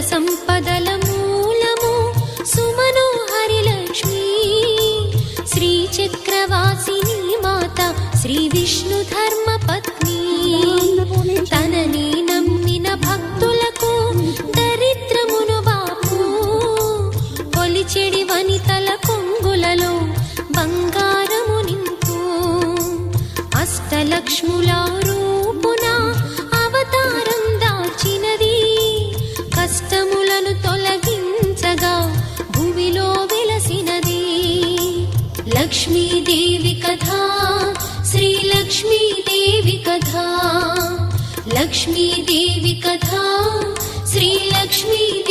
సంపదల మూలము సుమనోహరి లక్ష్మీ శ్రీ చక్రవాసిని మాత శ్రీ విష్ణు ధర్మ పత్ని తనని నమ్మిన భక్తులకు దరిద్రమును బాపు కొలిచెడి వనితల కొంగులలో బంగారము నింపు అష్టలక్ష్ముల రూపున అవతారం దాచినది కష్టములను తొలగించగా భూమిలో వెలసినది లక్ష్మీదేవి కథ శ్రీ లక్ష్మీదేవి కథ లక్ష్మీదేవి కథ శ్రీ లక్ష్మీదేవి